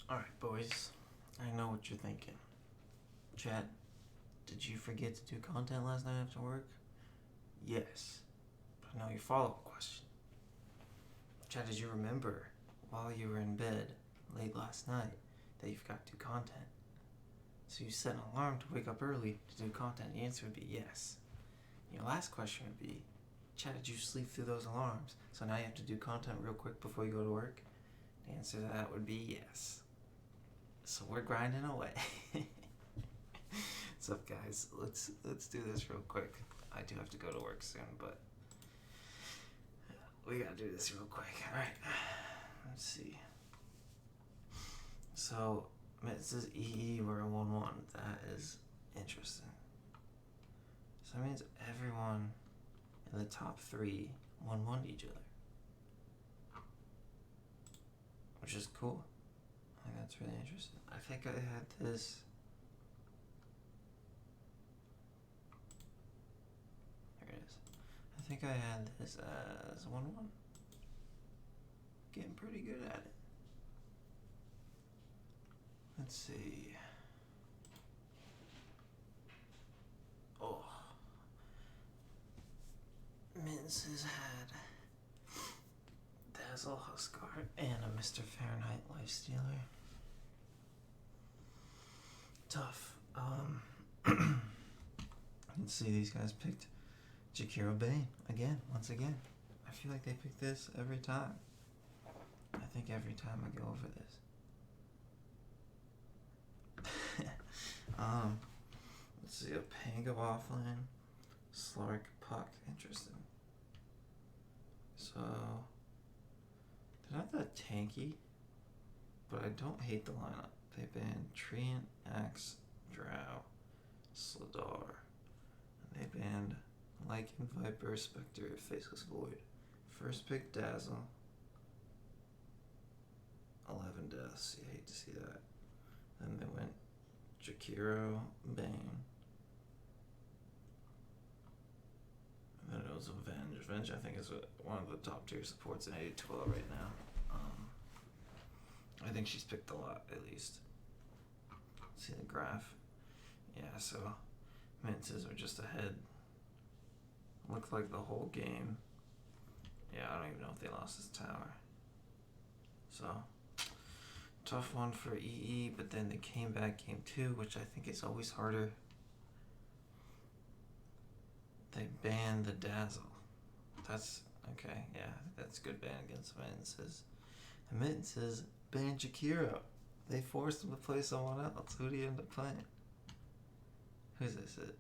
Alright, boys. I know what you're thinking. Chat, did you forget to do content last night after work? Yes. But now your follow-up question. Chat, did you remember while you were in bed late last night that you forgot to do content? So you set an alarm to wake up early to do content. The answer would be yes. Your last question would be, Chat, did you sleep through those alarms? So now you have to do content real quick before you go to work? The answer to that would be yes. So we're grinding away. What's up, guys? Let's do this real quick. I do have to go to work soon, but we gotta do this real quick. All right. Let's see. So it says EE we're a 1-1. That is interesting. So that means everyone in the top 3 1-1'd each other, which is cool. I think that's really interesting. I think I had this. There it is. I think I had this as 1-1. Getting pretty good at it. Let's see. Oh. Mince has had Dazzle Huskart and a Mr. Fahrenheit Lifestealer. Tough. Let's see, these guys picked Jakiro Bane again, once again. I feel like they pick this every time. I think every time I go over this. Let's see, a Panga Waffling, Slark Puck, interesting. So, they're not that tanky, but I don't hate the lineup. They banned Treant, Axe, Drow, Sladar. And they banned Lycan, Viper, Spectre, Faceless Void. First pick Dazzle. 11 deaths. You hate to see that. Then they went Jakiro, Bane. And then it was Avenge. Avenge, I think, is one of the top tier supports in AD2L right now. I think she's picked a lot, at least. See the graph? Yeah, so Minces are just ahead. Looked like the whole game. Yeah, I don't even know if they lost this tower. So, tough one for EE, but then they came back game 2, which I think is always harder. They banned the Dazzle. That's, okay, yeah, that's good ban against Minces. And Minces banned Jakiro. They forced him to play someone else. Who do you end up playing? Who's this? It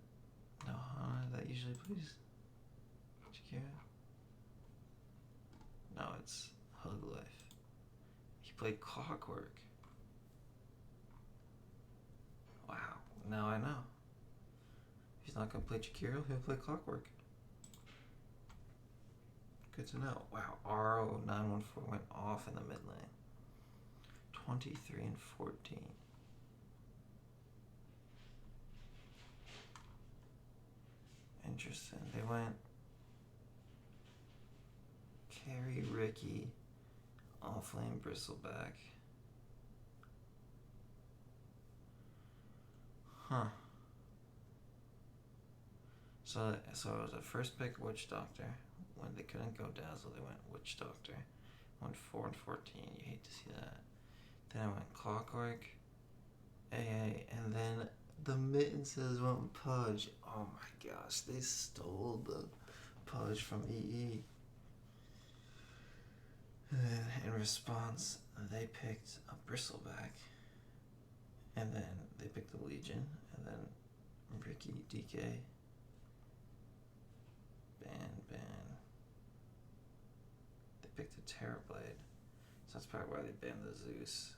Nohana that usually plays Jakiro? No, it's Hug Life. He played Clockwork. Wow, now I know. If he's not gonna play Jakiro, he'll play Clockwork. Good to know. Wow, RO914 went off in the mid lane. 23 and 14. Interesting. They went Carry, Ricky, Offlane, Bristleback. Huh. So it was a first pick Witch Doctor. When they couldn't go Dazzle, they went Witch Doctor. Went 4 and 14. You hate to see that. Then I went Clockwork, AA, and then the Mittenses went Pudge. Oh my gosh, they stole the Pudge from EE. And then in response, they picked a Bristleback. And then they picked the Legion. And then Ricky, DK. Ban. They picked a Terrorblade. So that's probably why they banned the Zeus.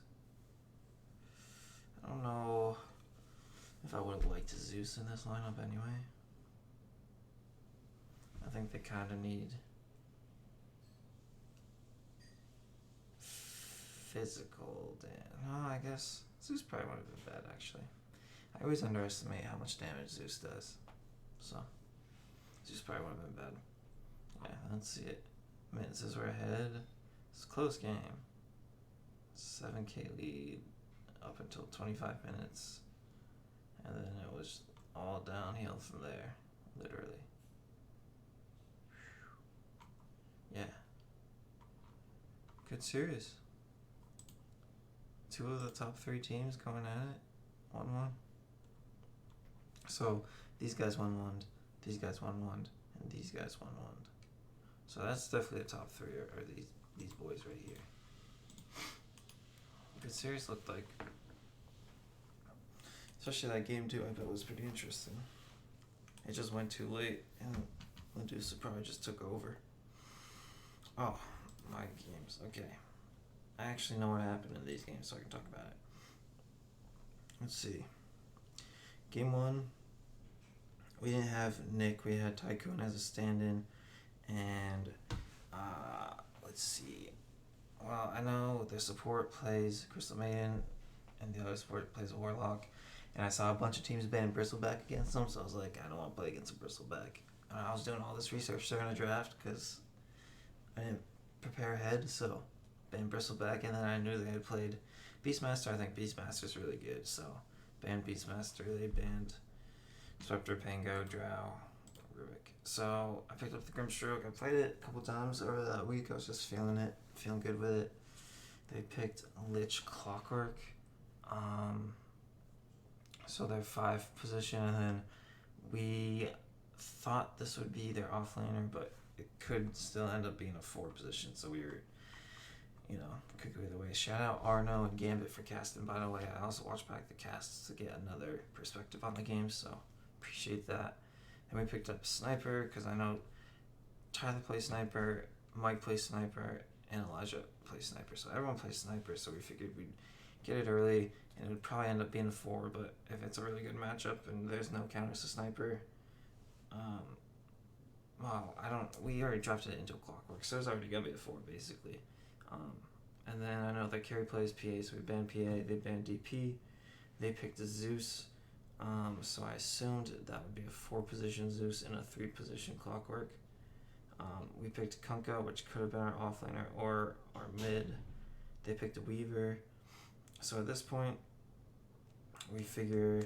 I don't know if I would have liked Zeus in this lineup anyway. I think they kind of need physical damage. No, I guess Zeus probably would have been bad, actually. I always underestimate how much damage Zeus does. So, Zeus probably would have been bad. Yeah, let's see it. Minces were ahead. It's a close game. 7k lead. up until 25 minutes, and then it was all downhill from there, literally. Yeah. Good series. 2 of the top 3 teams going at it. 1-1. So these guys won 1, these guys won 1, and these guys won 1. So that's definitely the top 3 are these boys right here. Good series looked like. Especially that game 2, I thought was pretty interesting. It just went too late, and Medusa probably just took over. Oh, my games. Okay. I actually know what happened in these games, so I can talk about it. Let's see. Game 1, we didn't have Nick. We had Tycoon as a stand-in. And, let's see. Well, I know the support plays Crystal Maiden, and the other support plays Warlock. And I saw a bunch of teams ban Bristleback against them, so I was like, I don't want to play against a Bristleback. And I was doing all this research during the draft because I didn't prepare ahead, so banned Bristleback, and then I knew they had played Beastmaster. I think Beastmaster's really good, so banned Beastmaster. They banned Scepter, Pango, Drow, Rubik. So I picked up the Grimstroke. I played it a couple times over that week. I was just feeling it, feeling good with it. They picked Lich Clockwork. So they're 5 position, and then we thought this would be their offlaner, but it could still end up being a 4 position, so we were, could go either way. Shout out Arno and Gambit for casting, by the way. I also watched back the casts to get another perspective on the game, so appreciate that. And we picked up Sniper, because I know Tyler plays Sniper, Mike plays Sniper, and Elijah plays Sniper, so everyone plays Sniper, so we figured we'd get it early, and it would probably end up being a 4, but if it's a really good matchup and there's no counters to Sniper, we already drafted it into a Clockwork, so it's already gonna be a 4, basically. And then I know that Carrie plays PA, so we banned PA, they banned DP, they picked a Zeus, so I assumed that would be a 4 position Zeus and a 3 position Clockwork. We picked Kunkka, which could have been our offlaner or our mid. They picked a Weaver. So at this point, we figure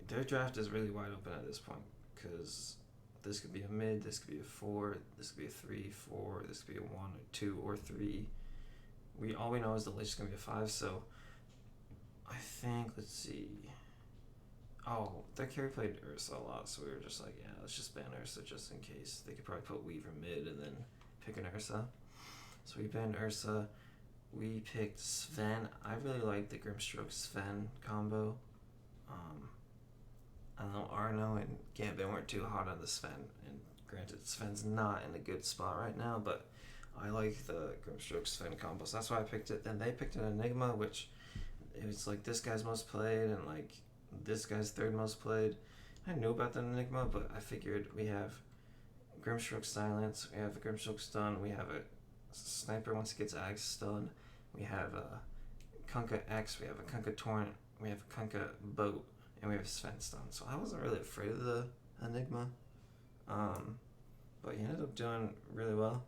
their draft is really wide open at this point, because this could be a mid, this could be a 4, this could be a 3, 4, this could be a 1, or 2, or 3. All we know is the Lich is going to be a 5, so I think, let's see. Oh, their carry played Ursa a lot, so we were just like, yeah, let's just ban Ursa just in case. They could probably put Weaver mid and then pick an Ursa. So we banned Ursa. We picked Sven. I really like the Grimstroke Sven combo. I know Arno and Gambit weren't too hot on the Sven, and granted, Sven's not in a good spot right now, but I like the Grimstroke Sven combo, so that's why I picked it. Then they picked an Enigma, which it was like this guy's most played and like this guy's 3rd most played. I knew about the Enigma, but I figured we have Grimstroke Silence, we have a Grimstroke Stun, we have a Sniper once it gets Axe Stun, we have a Kunkka X, we have a Kunkka Torrent, we have a Kunkka Boat, and we have a Sven Stun. So I wasn't really afraid of the Enigma. But he ended up doing really well.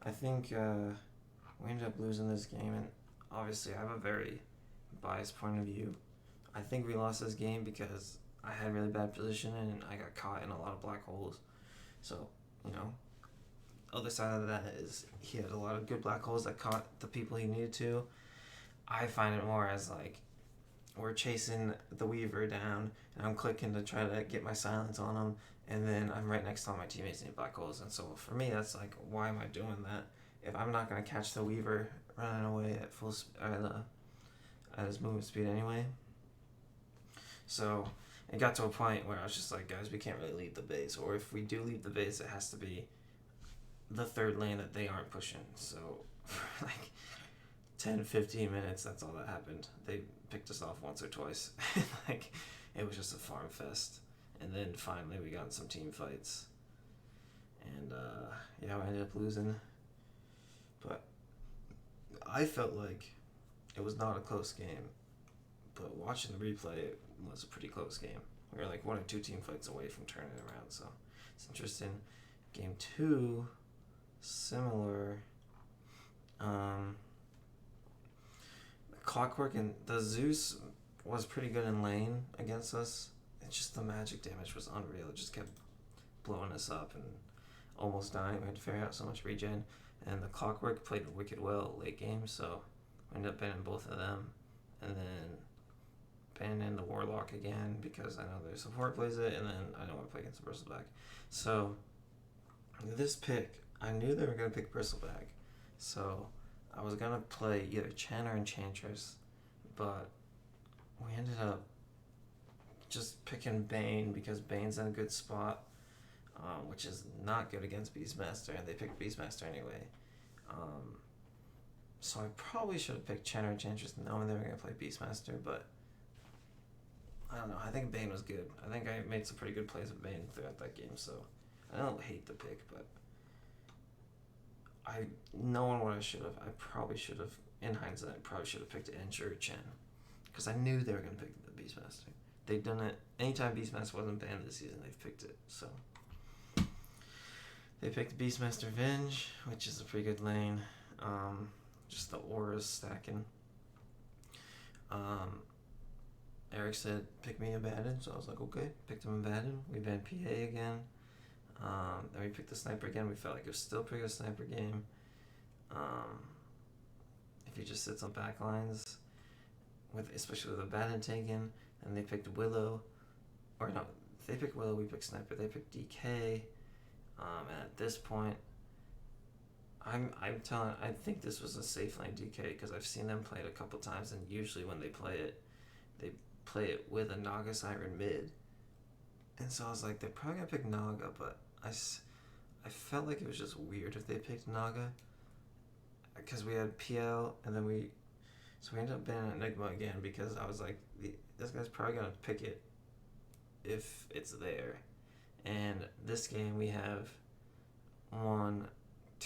I think we ended up losing this game, and obviously I have a very biased point of view. I think we lost this game because I had really bad position and I got caught in a lot of black holes. So, other side of that is he had a lot of good black holes that caught the people he needed to. I find it more as like we're chasing the Weaver down and I'm clicking to try to get my silence on him, and then I'm right next to all my teammates in black holes. And so for me, that's like, why am I doing that if I'm not going to catch the Weaver running away at full at his movement speed anyway? So it got to a point where I was just like, guys, we can't really leave the base, or if we do leave the base, it has to be the 3rd lane that they aren't pushing. So for like 10-15 minutes, that's all that happened. They picked us off once or twice. Like, it was just a farm fest. And then finally we got in some team fights, and we ended up losing. But I felt like it was not a close game, but watching the replay, it was a pretty close game. We were like 1 or 2 team fights away from turning it around, so it's interesting. Game 2, similar. Clockwork and the Zeus was pretty good in lane against us. It's just the magic damage was unreal. It just kept blowing us up and almost dying. We had to figure out so much regen. And the Clockwork played wicked well late game, so we ended up banning both of them. And then banning the Warlock again because I know their support plays it, and then I don't want to play against the Bristleback. So this pick, I knew they were going to pick Bristleback. So I was going to play either Chen or Enchantress, but we ended up just picking Bane because Bane's in a good spot, which is not good against Beastmaster, and they picked Beastmaster anyway. So I probably should have picked Chen or Enchantress knowing they were going to play Beastmaster, but I don't know. I think Bane was good. I think I made some pretty good plays with Bane throughout that game, so I don't hate the pick, but knowing what I should have, I probably should have, in hindsight, I probably should have picked Ench or Chen, because I knew they were going to pick the Beastmaster. They've done it. Anytime Beastmaster wasn't banned this season, they've picked it, so. They picked Beastmaster Venge, which is a pretty good lane. Just the auras stacking. Eric said, pick me a Abaddon, so I was like, okay. Picked him Abaddon. We banned PA again. Then we picked the Sniper again. We felt like it was still a pretty good Sniper game. If he just sits on backlines, especially with Abaddon taken, and they picked Willow. Or no, they picked Willow, we picked Sniper. They picked DK. And at this point, I think this was a safe lane DK because I've seen them play it a couple times, and usually when they play it with a Naga Siren mid. And so I was like, they're probably gonna pick Naga, but I felt like it was just weird if they picked Naga because we had PL, and then we ended up banning Enigma again because I was like, this guy's probably gonna pick it if it's there. And this game we have one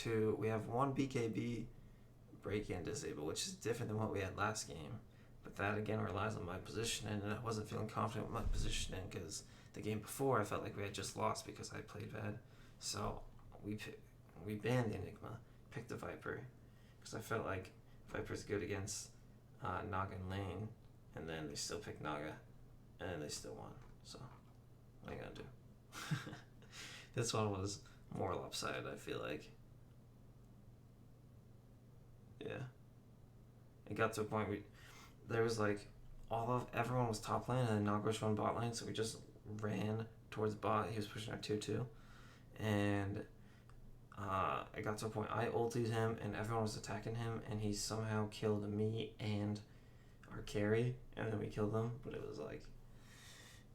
BKB break-in disable, which is different than what we had last game. But that again relies on my positioning, and I wasn't feeling confident with my positioning because the game before I felt like we had just lost because I played bad. So we banned the Enigma, picked the Viper, because I felt like Viper's good against Naga and lane, and then they still picked Naga, and they still won. So what are you gonna do? This one was more lopsided, I feel like. Yeah. It got to a point there was like everyone was top lane and then Naga was running bot lane, so we just ran towards bot. He was pushing our 2-2. And it got to a point I ultied him and everyone was attacking him, and he somehow killed me and our carry, and then we killed them. But it was like,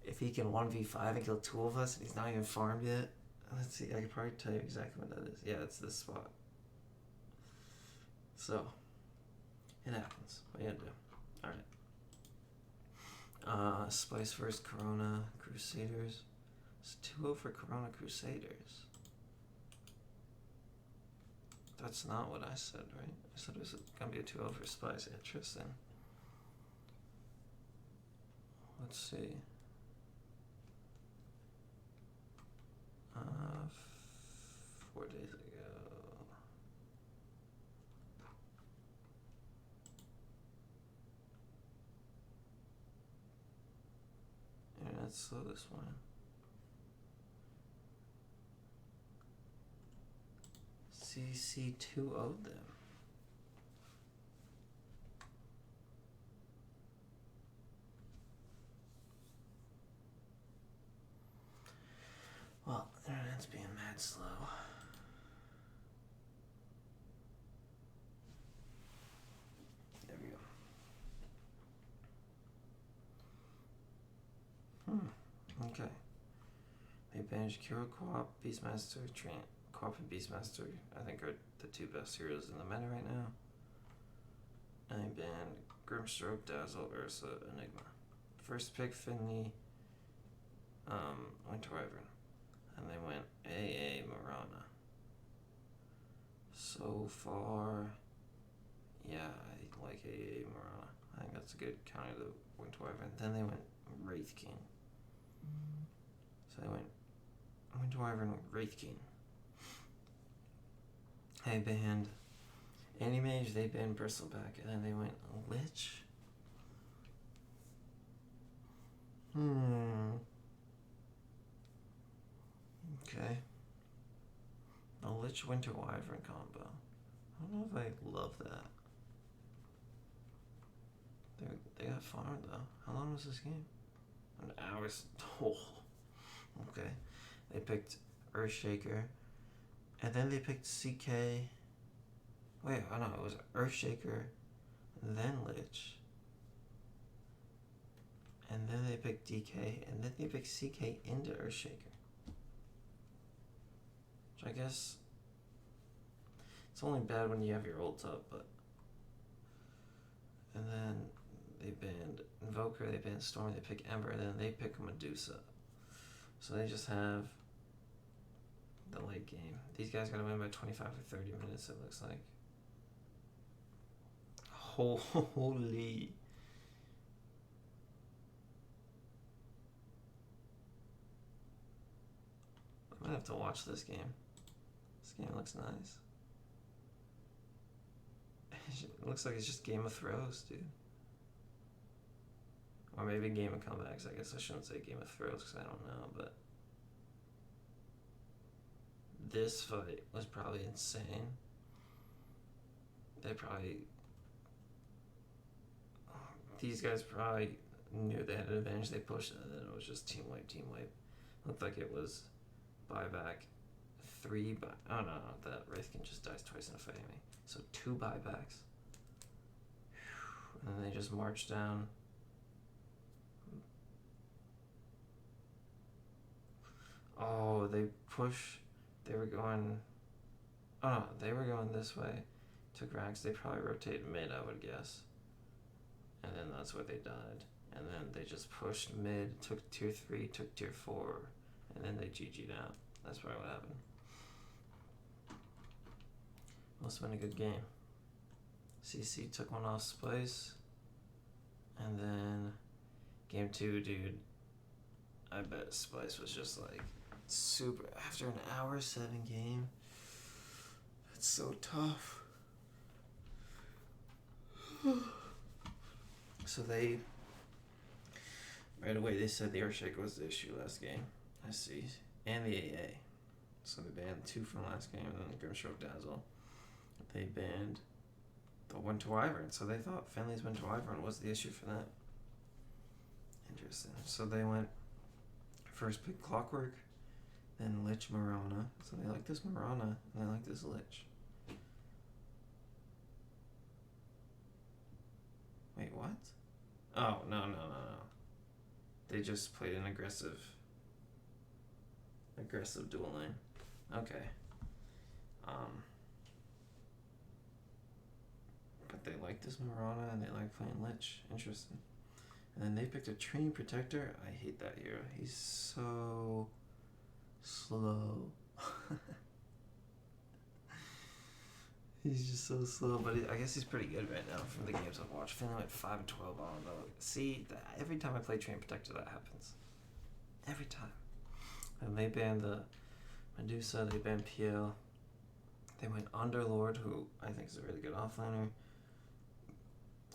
if he can 1v5 and kill two of us and he's not even farmed yet. Let's see, I could probably tell you exactly what that is. Yeah, it's this spot. So, it happens. What are you gonna do? Alright. Spice vs. Corona Crusaders. It's 2-0 for Corona Crusaders. That's not what I said, right? I said it was gonna be a 2-0 for Spice. Interesting. Let's see. 4 days ago. Yeah, let's slow this one. CC 2-0'd them. Well, internet's being mad slow. There we go. Okay. They banished Kira, Co-op, Beastmaster, Co-op and Beastmaster, I think are the two best heroes in the meta right now. And they banned Grimstroke, Dazzle, Ursa, Enigma. First pick, Finley, Winter Wyvern. And they went AA Marana. So far, yeah, I like AA Marana. I think that's a good counter to Winter Wyvern. Then they went Wraith King. So they went Winter Wyvern, Wraith King. They banned Anti-Mage, they banned Bristleback, and then they went Lich. Okay. A Lich Winter Wyvern combo. I don't know if I love that. They got farmed though. How long was this game? An hour. Oh. Okay. They picked Earthshaker. And then they picked CK. Wait, oh no, it was Earthshaker, then Lich. And then they picked DK, and then they picked CK into Earthshaker. Which I guess it's only bad when you have your ults up, but. And then they banned Invoker, they banned Storm, they pick Ember, and then they pick Medusa. So they just have the late game. These guys gotta win by 25 or 30 minutes, it looks like. Holy. I might have to watch this game. This game looks nice. It looks like it's just Game of Thrones, dude. Or maybe Game of Comebacks. I guess I shouldn't say Game of Thrones because I don't know, but this fight was probably insane. These guys probably knew they had an advantage. They pushed it, and then it was just team wipe. Looked like it was buyback 3 by. Oh no, that Wraithkin just dies twice in a fight me. So 2 buybacks. And then they just marched down. Oh, they were going. Oh no, they were going this way. Took Rax. They probably rotated mid, I would guess. And then that's where they died. And then they just pushed mid, took tier 3, took tier 4, and then they GG'd out. That's probably what happened. Must have been a good game. CC took one off Spice. And then game 2, dude, I bet Spice was just like super. After an hour 7 game, it's so tough. So they, right away, they said the Earthshaker was the issue last game. I see. And the AA. So they banned 2 from last game, and then Grimstroke Dazzle. They banned the Winter Wyvern. So they thought Finley's Winter Wyvern was the issue for that. Interesting. So they went first pick Clockwork, then Lich Marana. So they like this Marana, and they like this Lich. Wait, what? Oh, no. They just played an aggressive dual lane. Okay. But they like this Marana and they like playing Lich. Interesting. And then they picked a Treant Protector. I hate that hero. He's so slow. He's just so slow, but I guess he's pretty good right now from the games I've watched. Feeling like 5 and 12 on though. See, every time I play Treant Protector, that happens. Every time. And they banned the Medusa. They banned PL. They went Underlord, who I think is a really good offlaner.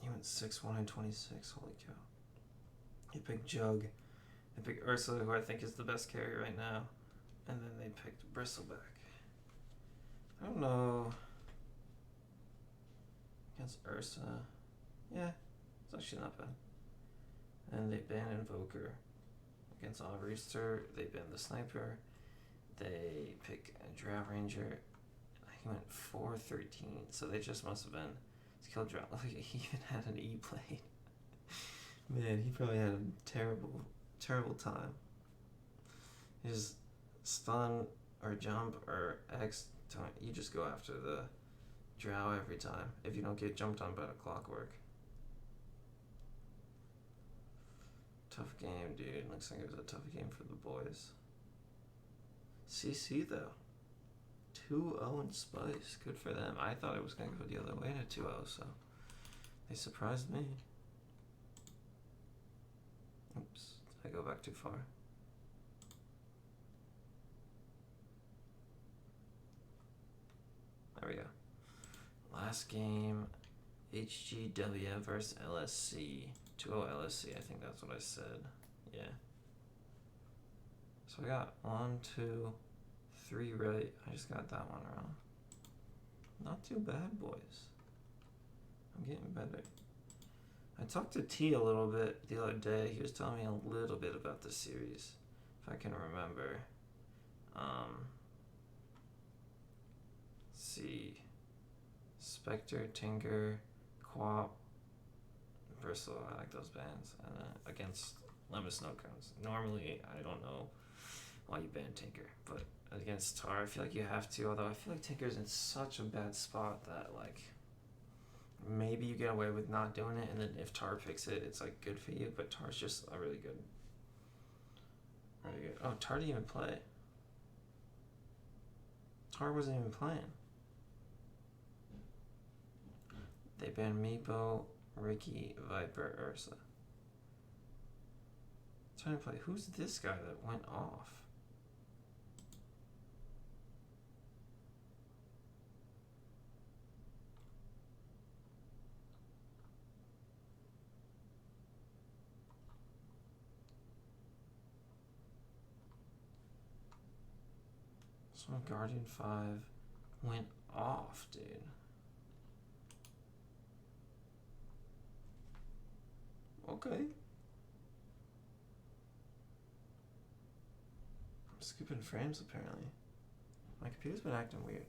He went 6-1 and 26. Holy cow. He picked Jug. They picked Ursa, who I think is the best carry right now. And then they picked Bristleback. I don't know. Against Ursa. Yeah, it's actually not bad. And they banned Invoker. Against Alreister, they banned the Sniper. They pick a Drow Ranger. He went 4-13, so they just must have been skill Drow. Like, he even had an E-plate. Man, he probably had a terrible time. You just stun or jump or X, you just go after the Drow every time if you don't get jumped on by the Clockwork. Tough game, dude. Looks like it was a tough game for the boys. CC though. 2-0 in Spice. Good for them. I thought it was going to go the other way to 2-0, so they surprised me. Oops. Did I go back too far? There we go. Last game, HGW versus LSC. 2-0 LSC, I think that's what I said. Yeah. So I got 1, 2, 3 right. I just got that one wrong. Not too bad, boys. I'm getting better. I talked to T a little bit the other day. He was telling me a little bit about the series, if I can remember. Let's see. Spectre, Tinker, Quap, Versal. I like those bands. And against Lemon Snow Cones. Normally, I don't know why you ban Tinker, but against Tar, I feel like you have to. Although I feel like Tinker's in such a bad spot that like maybe you get away with not doing it, and then if Tar picks it, it's like good for you. But Tar's just a really good. Oh, Tar didn't even play. Tar wasn't even playing. They banned Meepo, Ricky, Viper, Ursa. Trying to play. Who's this guy that went off? So Guardian 5 went off, dude. Okay. I'm skipping frames apparently. My computer's been acting weird.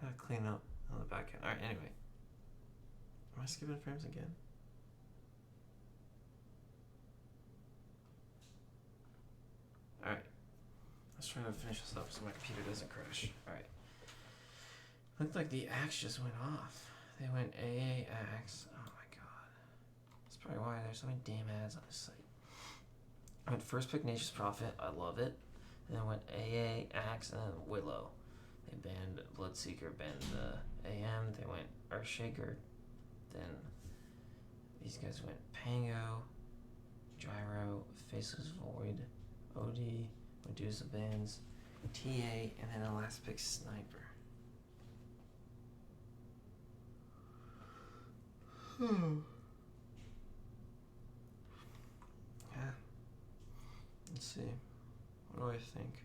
I gotta clean up on the back end. Alright, anyway. Am I skipping frames again? Alright. Let's try to finish this up so my computer doesn't crash. Alright. Looked like the axe just went off. They went AA axe. Oh my god. That's probably why there's so many damn ads on this site. I went first pick Nature's Prophet. I love it. And then went AA, Axe, and then Willow. They banned Bloodseeker, banned the AM. They went Earthshaker. Then these guys went Pango, Gyro, Faceless Void, OD, Medusa Bands, TA, and then a last pick Sniper. Yeah. Let's see. What do I think?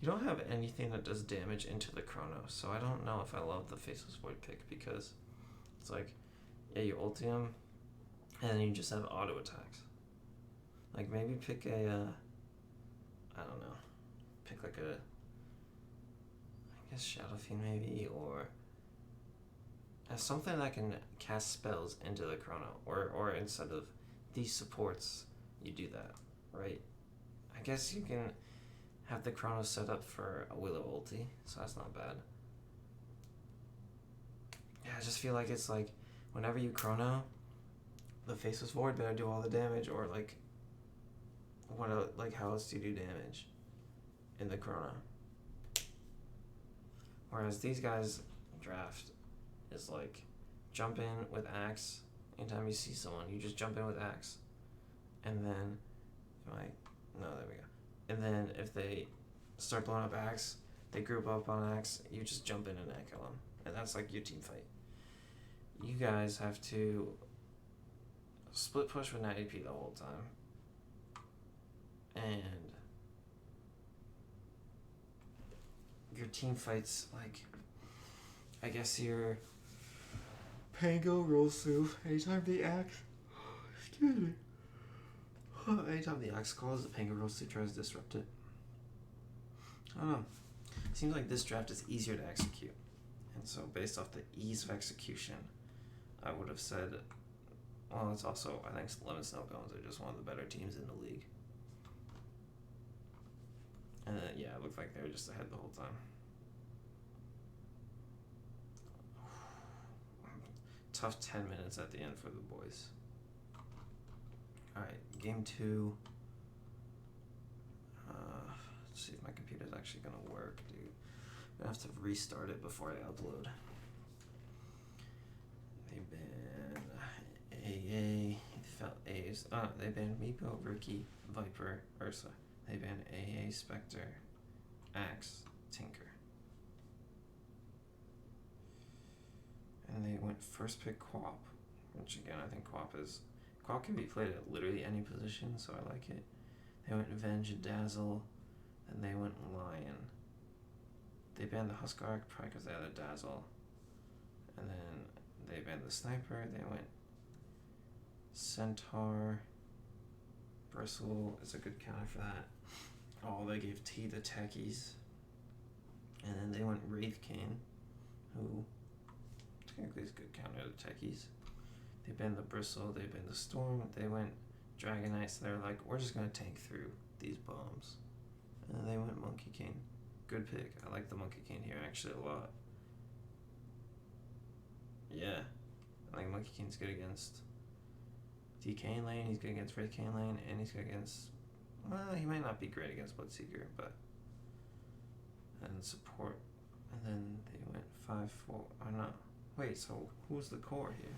You don't have anything that does damage into the Chrono, so I don't know if I love the Faceless Void pick because it's like, yeah, you ulti him, and then you just have auto attacks. Like maybe pick a, I don't know, pick like a, I guess Shadow Fiend maybe, or something that can cast spells into the Chrono, or instead of these supports, you do that, right? I guess you can have the Chrono set up for a Willow ulti, so that's not bad. Yeah, I just feel like it's like, whenever you Chrono, the Faceless Void better do all the damage, or like, how else do you do damage in the Chrono? Whereas these guys draft is like, jump in with Axe. Anytime you see someone, you just jump in with Axe, and then, no, there we go. And then if they start blowing up Axe, they group up on Axe, you just jump in and kill them. And that's like your team fight. You guys have to split push with 90p the whole time. And your team fights, like, I guess your Pango rolls through anytime the Axe, excuse me. Anytime the Axe calls, the Pango rolls through, tries to disrupt it. I don't know. Seems like this draft is easier to execute. And so based off the ease of execution, I would have said, well, it's also, I think Lemon Snow Cones are just one of the better teams in the league. And yeah, it looked like they were just ahead the whole time. Tough 10 minutes at the end for the boys. Alright, game 2. Let's see if my computer's actually gonna work, dude. I'm gonna have to restart it before I upload. They banned AA, A's. They banned Meepo, Ricky, Viper, Ursa. They banned AA, Spectre, Axe, Tinker. went first pick Quap, which again I think Quap can be played at literally any position, so I like it. They went Venge and Dazzle, and they went Lion. They banned the Huskar probably because they had a Dazzle, and then they banned the Sniper. They went Centaur. Bristle is a good counter for that. Oh, they gave T the Techies. And then they went Wraithkane, who technically is a good counter to the Techies. They banned the Bristle, they banned the Storm, they went Dragonite, so they're like, we're just gonna tank through these bombs. And then they went Monkey King. Good pick. I like the Monkey King here actually a lot. Yeah. I think Monkey King's good against DK lane, he's good against Wraithkane lane, and he's good against, well, he might not be great against Bloodseeker, but, and support. And then they went 5-4, or not. Wait, so who's the core here?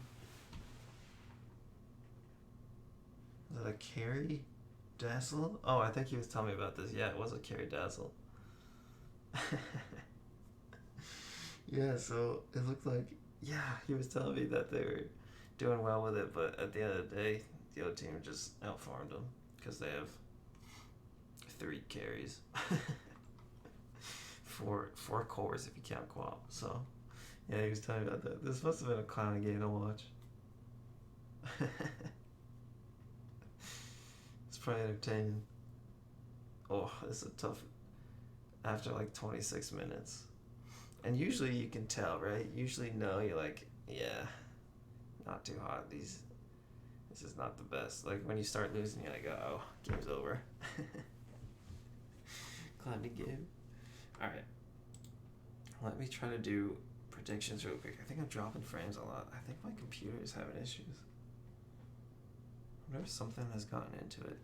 Is that a carry Dazzle? Oh, I think he was telling me about this. Yeah, it was a carry Dazzle. Yeah, so it looked like, yeah, he was telling me that they were doing well with it, but at the end of the day, the other team just outfarmed them because they have 3 carries. four cores if you count Quap. So, yeah, he was telling me about that. This must have been a clowny game to watch. It's probably entertaining. Oh, this is a tough. After like 26 minutes. And usually you can tell, right? Usually, no, you're like, yeah, not too hot. This is not the best. Like when you start losing, you're like, oh, game's over. Cloudy game. All right. Let me try to do predictions real quick. I think I'm dropping frames a lot. I think my computer is having issues. I wonder if something has gotten into it.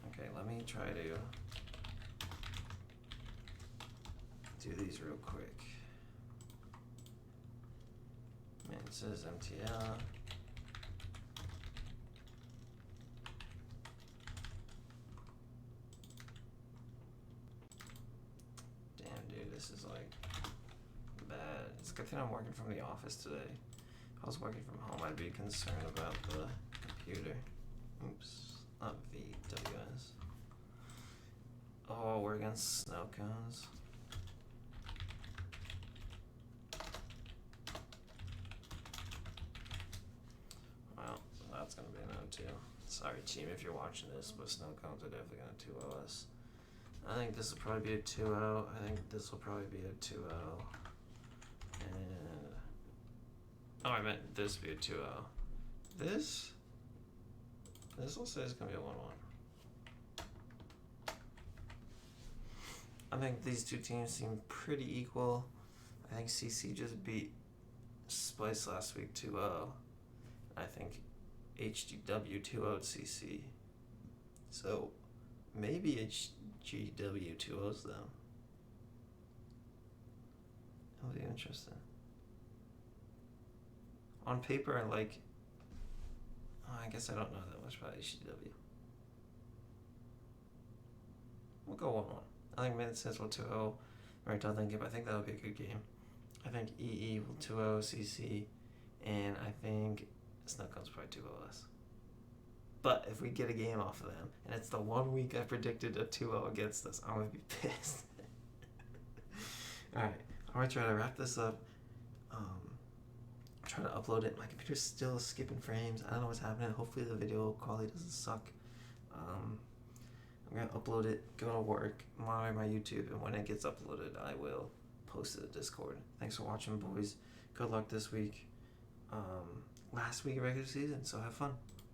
Okay, let me try to do these real quick. Man, it says MTL. Damn, dude, this is like bad. It's a good thing I'm working from the office today. If I was working from home, I'd be concerned about the computer. Oops, not VWS. Oh, we're against snow cones. Well, that's gonna be an O2. Sorry, team, if you're watching this, but snow cones are definitely gonna 2-0 us. I think this will probably be a 2-0. I think this will probably be a 2-0. And oh, I meant this would be a 2-0. This will say it's gonna be a 1-1. I think these two teams seem pretty equal. I think CC just beat Splice last week 2-0. I think HGW 2-0'd CC. So maybe HGW 2-0's them. That'll be interesting. On paper, I like. Oh, I guess I don't know that much about HGW. We'll go 1-1. I think Mid says will 2-0. Right, I think that'll be a good game. I think EE will 2-0 CC, and I think Snowcone's probably 2-0 us. But if we get a game off of them, and it's the 1 week I predicted a 2-0 against us, I'm gonna be pissed. Alright, I'm gonna try to wrap this up. Try to upload it. My computer's still skipping frames. I don't know what's happening. Hopefully the video quality doesn't suck. I'm gonna upload it, go to work, monitor my YouTube, and when it gets uploaded, I will post it to Discord. Thanks for watching, boys. Good luck this week. Last week of regular season, so have fun.